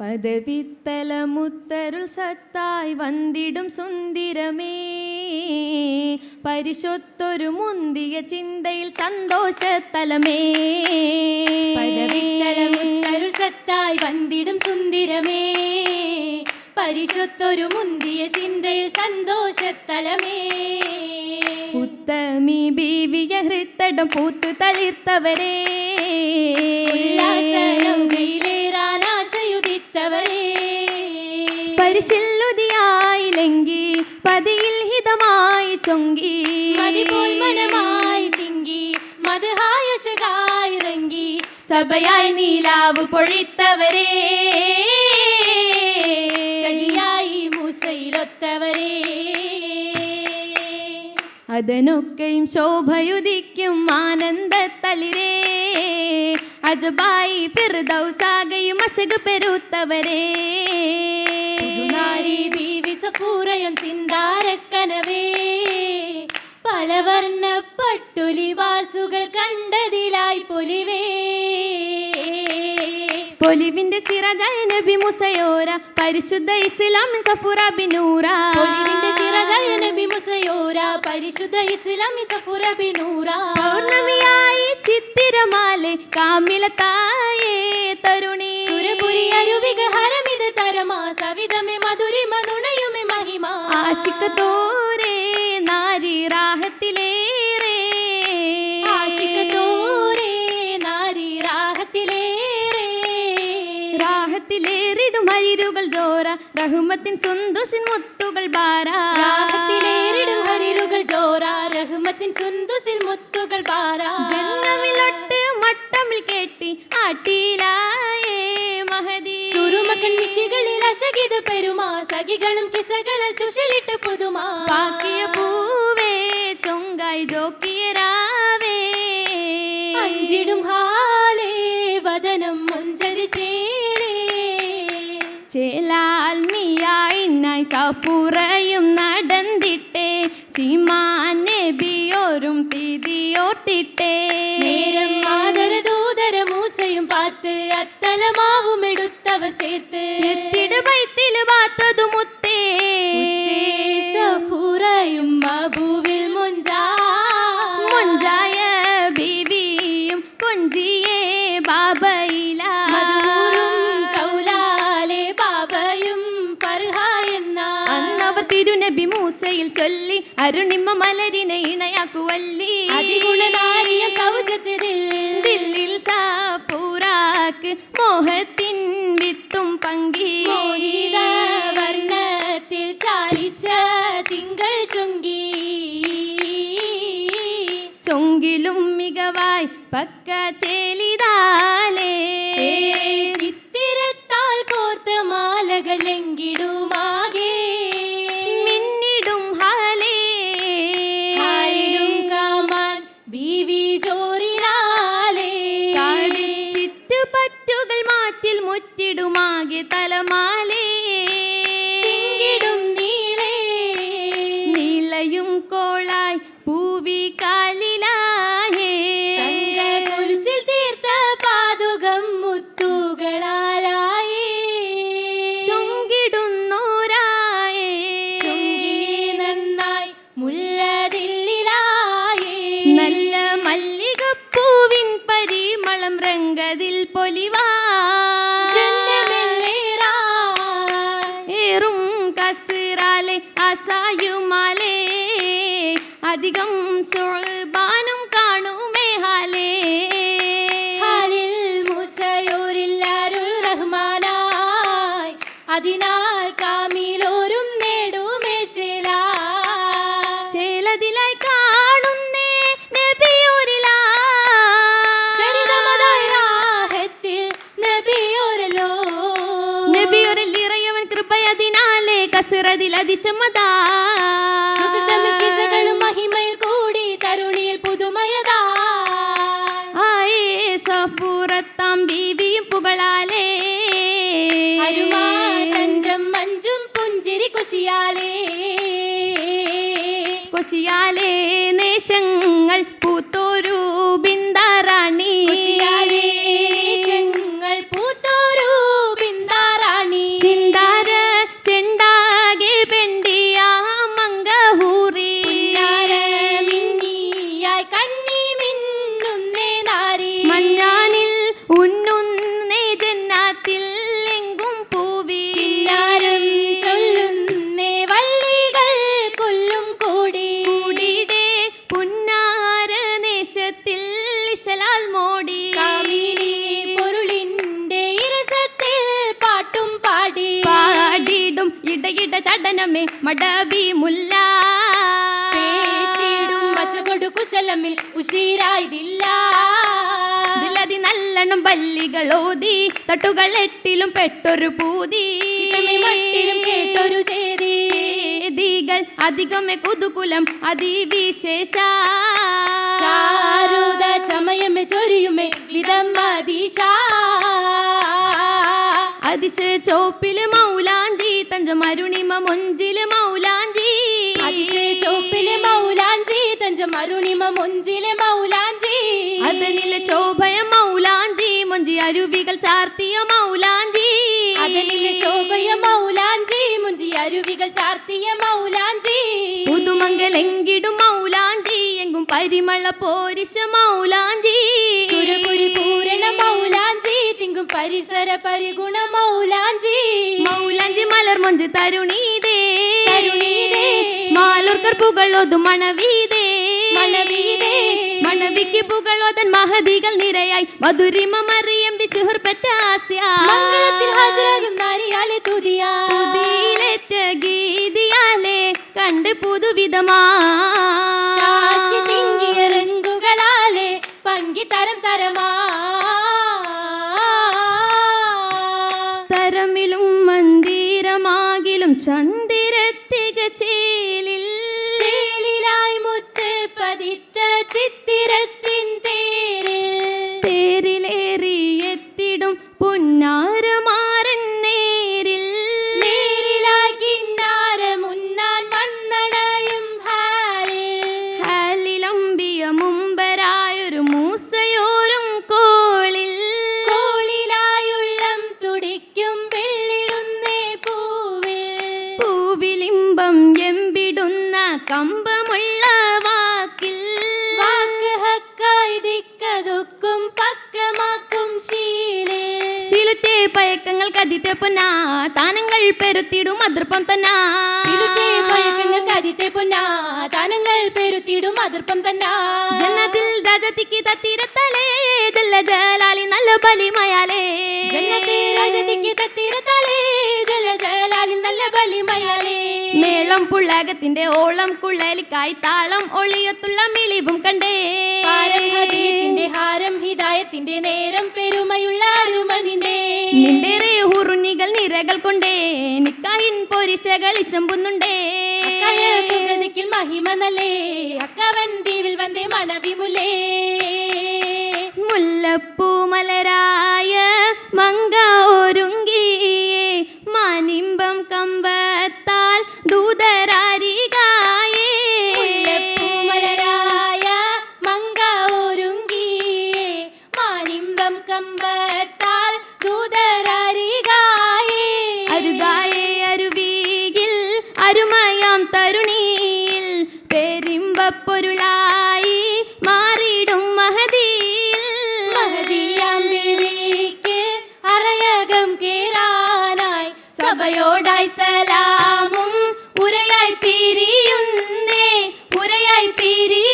പദവിത്തലമുത്തരുൾ സത്തായി വന്നിടും സുന്ദരമേ, പരിശൊത്തൊരു മുന്തിയ ചിന്തയിൽ സന്തോഷത്തലമേ. പദവിത്തലമുത്തരുൾ സത്തായി വന്നിടും സുന്ദരമേ, പരിശൊത്തൊരു മുന്തിയ ചിന്തയിൽ സന്തോഷത്തലമേ. ഉത്തമി ബീവിയ ഹൃത്തടം പൂത്തു തളിർത്തവരേ, ഉല്ലാസനൗകയിലേറാനാശയുദിത്തവരേ, പരിശില്ലുതിയായിലെങ്കി പതിയിൽ ഹിതമായി ചൊങ്കി, മതിപോൽ മനമായി തിങ്കി മധുഹായുഷകായിറങ്ങി, സഭയായി നീലാവ് പൊഴിത്തവരേ, സഖിയായി മൂസയിലൊത്തവരേ. അതനൊക്കെയും ശോഭയുദിക്കും ആനന്ദത്തളിരേ, അജബായി ഫിർദൗസാകയും അശക് പെരുത്തവരേ. പുതുനാരി ബീവി സഫൂറയം ചിന്താരക്കനവേ, പലവർണ്ണ പട്ടുലിവാസുകൾ കണ്ടതിലായി പൊലിവേ. പൊലിവിന്റെ സിറജായ നബി മുസയോര, പരിശുദ്ധ ഇസ്ലാമിൻ സഫൂറ ബിനൂറ. പൊലിവിന്റെ സിറജായ നബി മുസയോര, പരിശുദ്ധ ഇസ്ലാമി സഫൂറ ബിനൂറ. പൗർണമിയായി ചിത്തിരമാലെ കാമിലത്തായേ തരുണി, സുരപുരി അരുവിക ഹരമിത് തരമാ, സവിധമേ മധുരിമ നുണയുമേ മഹിമ. ആശിക്കത്തോരേ നാരി റാഹത്തിലേറെ, ആശിക്കത്തോരേ നാരി റാഹത്തിലേറെ. റാഹത്തിലേറിടും ഹരിരുകൾ ജോറ, റഹ്മത്തിൻ സുന്ദുസിൻ മുത്തുകൾ ബാര. റാഹത്തിലേറിടും ഹരിരുകൾ ജോറ, റഹ്മത്തിൻ സുന്ദുസിൻ മുത്തുകൾ ബാര. ജന്മമിലൊട്ട് മട്ടമിൽ കേട്ടി ആട്ടിലായേ മഹദി, സുറുമക്കൻ മിശികളിൽ അശകിത് പെരുമാ, സഖികളും കിസകളൽ ചുശലിട്ട് പുതുമാ. പാക്കിയ പൂവേ ചൊങ്കായി ജോക്കിയ രാവേ, അഞ്ചിടും ഹാലേ വദനം മുഞ്ചരിച്ചേലേ. ചേലാൽ മിയായിന്നായി സഫൂറയും നടന്നിട്ടേ, ചിമാൻ നബിയോരും തിരിയോർത്തിട്ടേ. നേരം ആദരദൂതര മൂസയും പാത്ത്, അത്തലമാവും എടുത്തവർ ചേർത്ത്. എത്തിട് ബൈത്തില് വാത്തതു മുത്തേ, സഫൂറയും മബൂവിൽ മുഞ്ചായ ബീവിയും കൊഞ്ചിയേ ബാബയില. കൗലാലെ ബാബയും ഫർഹായെന്ന അന്നവർ തിരുനബി മൂസയിൽ ചൊല്ലി, അരുണിമ മലരിനെ ഇണയാക്കുവല്ലി. അതിഗുണനാരിയം സൗജത്തിൽ ദില്ലിൽ സഫൂറാക്ക് മോഹത്തിൻ വിത്തും പങ്കി, മോഹിത വർണ്ണത്തിൽ ചാലിച്ച തിങ്കൾ ചൊങ്കി. ചൊങ്കിലും മികവായി പക്ക ചേലിതാലേ, ചിത്തിരത്താൽ കോർത്ത മാലകൾ എങ്കിടുമാകെ മിന്നിടും ഹാലേ. ഹാലിലും കാമാൻ ബീവി ജോറിലാലേ. ചിറ്റ് പറ്റുകൾ മാറ്റിൽ മുറ്റിടുമാകെ തലമാലേ, തിങ്കിടും നീളേ നീളയും കോളായി പൂവി കാലിലാഹേ. കുരിശിൽ തീർത്ത പാതുകം മുത്തുകളാലായേ. ചൊങ്കിടുന്നോരായേ ചൊങ്കി നന്നായി മുല്ലതില്ലിലായേ. നല്ല മല്ലികപ്പൂവിൻ പരിമളം രംഗതിൽ പൊലിവാ, ഏറും കസിറാലെ അസായുമാലേ, അധികം സുൽബാനും കാണുമേ ഹാലേ. ഹാലിൽ മൂസയോരില്ലാരുൾ റഹ്മാനായി, അതിനാൽ കാമിലോരും നേടുമേ ചേല. ചേലതിലായി കാണുന്നേ നബിയോരിലാ, ചരിതമതായി റാഹത്തിൽ നബിയോരലോ. നബിയോരിൽ ഇറയവൻ കൃപയതിനാലേ കസിറതിൽ അതിശമതാ. സുഹൃതമിൽ കിസകളും മഹിമയിൽ കൂടി തരുണിയിൽ പുതുമയതാ. ആയേ സഫൂറത്താം ബീവിയും പുകളാലേ, അരുമാഞ്ചം മഞ്ചും പുഞ്ചിരി കുശിയാലേ. കൊശിയാലേ നേശങ്ങൾ പൂത്തോരു ബിന്ദാറാണി, കുശിയാലേ ദേശങ്ങൾ പൂത്തോരു ബിന്ദാറാണി. നടനമേ മടവി മുല്ല പേശിടും വശകൊടു കുശലമിൽ ഉശീരായതില്ല ദിലതി നല്ലണം ബല്ലികളോതി തട്ടുകൾ എട്ടിലും പെട്ടൊരു പൂതി മട്ടിലും കേട്ടൊരു ചേരി ചേദികൾ അധികമേ കുതുകുലം അതിവിശേഷ ചാരുത ചമയമേ ചൊരിയുമേ വിധമദീശ അതിശയ ചോപ്പില് മൗലാഞ്ചി തഞ്ച മരുണിമ മൊഞ്ചില് മൗലാഞ്ചി അതിശയ ചോപ്പിലെ മൗലാഞ്ചി തഞ്ച മരുണിമ മൊഞ്ചിലെ മൗലാഞ്ചി അതനിലെ ശോഭയ മൗലാഞ്ചി മൊഞ്ചി അരുവികൾ ചാർത്തിയ മൗലാഞ്ചി അതിലെ ശോഭയ മൗലാഞ്ചി മുഞ്ചി അരുവികൾ ചാർത്തിയ മൗലാഞ്ചി പുതുമംഗലെങ്കിടും മൗലാഞ്ചി എങ്കും പരിമള പോരിശ മൗലാഞ്ചി സുരപുരി പൂരണ മൗലാഞ്ചി തിങ്കും പരിസര പരിഗുണ മൗലാഞ്ചി മൗലാഞ്ചി മലർ മൊഞ്ച് തരുണീതേ തരുണീതേ മാലൂർക്കർ പുകളൊതു മണവീതേ മണവീതേ മണവിക്ക് പുകളോതൻ മഹതികൾ നിരയായി മധുരിമ മറിയം വിശുഹർ പറ്റാസ്യ മംഗളത്തിൽ ഹാജരാകും നാരിയാലെ തുതിയാ പുതിയിലേറ്റ ഗീതിയാലെ കണ്ട് പുതുവിധമാ കാശി തിങ്ങിയ രംഗുകളാലെ പങ്കി തരം തരമാ തരമിലും മന്ദിരമാകിലും ചന്ദിരത്തിക ചേലിൽ ചേലിലായി മുത്ത് പതിത്ത ചിത്തിരത്തിൻ തേരിൽ തേരിലേറിയെത്തിടും പുന്നാരമാരൻ നേരിൽ നേരിലായി കിന്നാര മുന്നാൻ മണ്ണടയും ഹാലിൽ ഹാലിലമ്പിയ മുമ്പരായൊരു മൂസയോരും കോളിൽ കോളിലായുള്ളം തുടിക്കും വെള്ളിടുന്നേ പൂവിൽ പൂവിലിമ്പം എമ്പിടുന്ന കമ്പമുള്ള വാക്കിൽ വാക്ക് ഹക്കായി ദിക്കതൊക്കും പക്കമാക്കും ശീലേ ശീലത്തെ പയക്കങ്ങൾ കതിത്തെ പൊന്നാ താനങ്ങൾ പെരുത്തിടും അതിർപ്പം തന്നാ ശീലത്തെ പയക്കങ്ങൾ കതിത്തെ പൊന്നാ താനങ്ങൾ പെരുത്തിടും അതിർപ്പം തന്നാ ജന്നത്തിൽ രാജത്തിക്ക് തത്തിരത്തലേ ജല്ല ജലാലി നല്ല ബലിമയാലേ ജന്നത്തെ രാജതിക്ക് തത്തിരത്തലേ ജല ജലാലിൽ നല്ല ബലിമയാലേ മേളം പുള്ളകത്തിന്റെ ഓളം കുള്ളലിക്കായി താളം ഒളിയത്തുള്ള മിളിവും കണ്ടേ പാരംഹദീത്തിന്റെ ഹാരം ഹിദായത്തിന്റെ നേരം പെരുമയുള്ള അരുമനിന്റെ നിന്റെ ഹുറുനികൾ നിരകൾ കൊണ്ടേ നിക്കാഹിൻ പൊരിശകൾ ഇശമ്പുന്നുണ്ടേ പുകതിക്കിൽ മഹിമ നല്ലേ അക്കവൻ ദീവിൽ വந்தே മണവിമുലേ മുല്ലപ്പൂ മലരായ മങ്ക ഒരുങ്ങിയേ മാനിമ്പം കമ്പത്താൽ ദൂതരാരികായേ പൂമലരായ മങ്ക ഒരുങ്ങിയേ മാനിമ്പം കമ്പത്താൽ ദൂതരാരികായേ അരുകായേ അരുവിയിൽ അരുമയാം തരുണിയിൽ പെരിമ്പപ്പൊരുളായി മാറിടും മഹദിയിൽ മഹദിയാം ബീവിക്ക് അറയകം കേറാനായി സഭയോടായി സലാമും ഉരയായി പിരിയുന്നേ ഉരയായി പിരി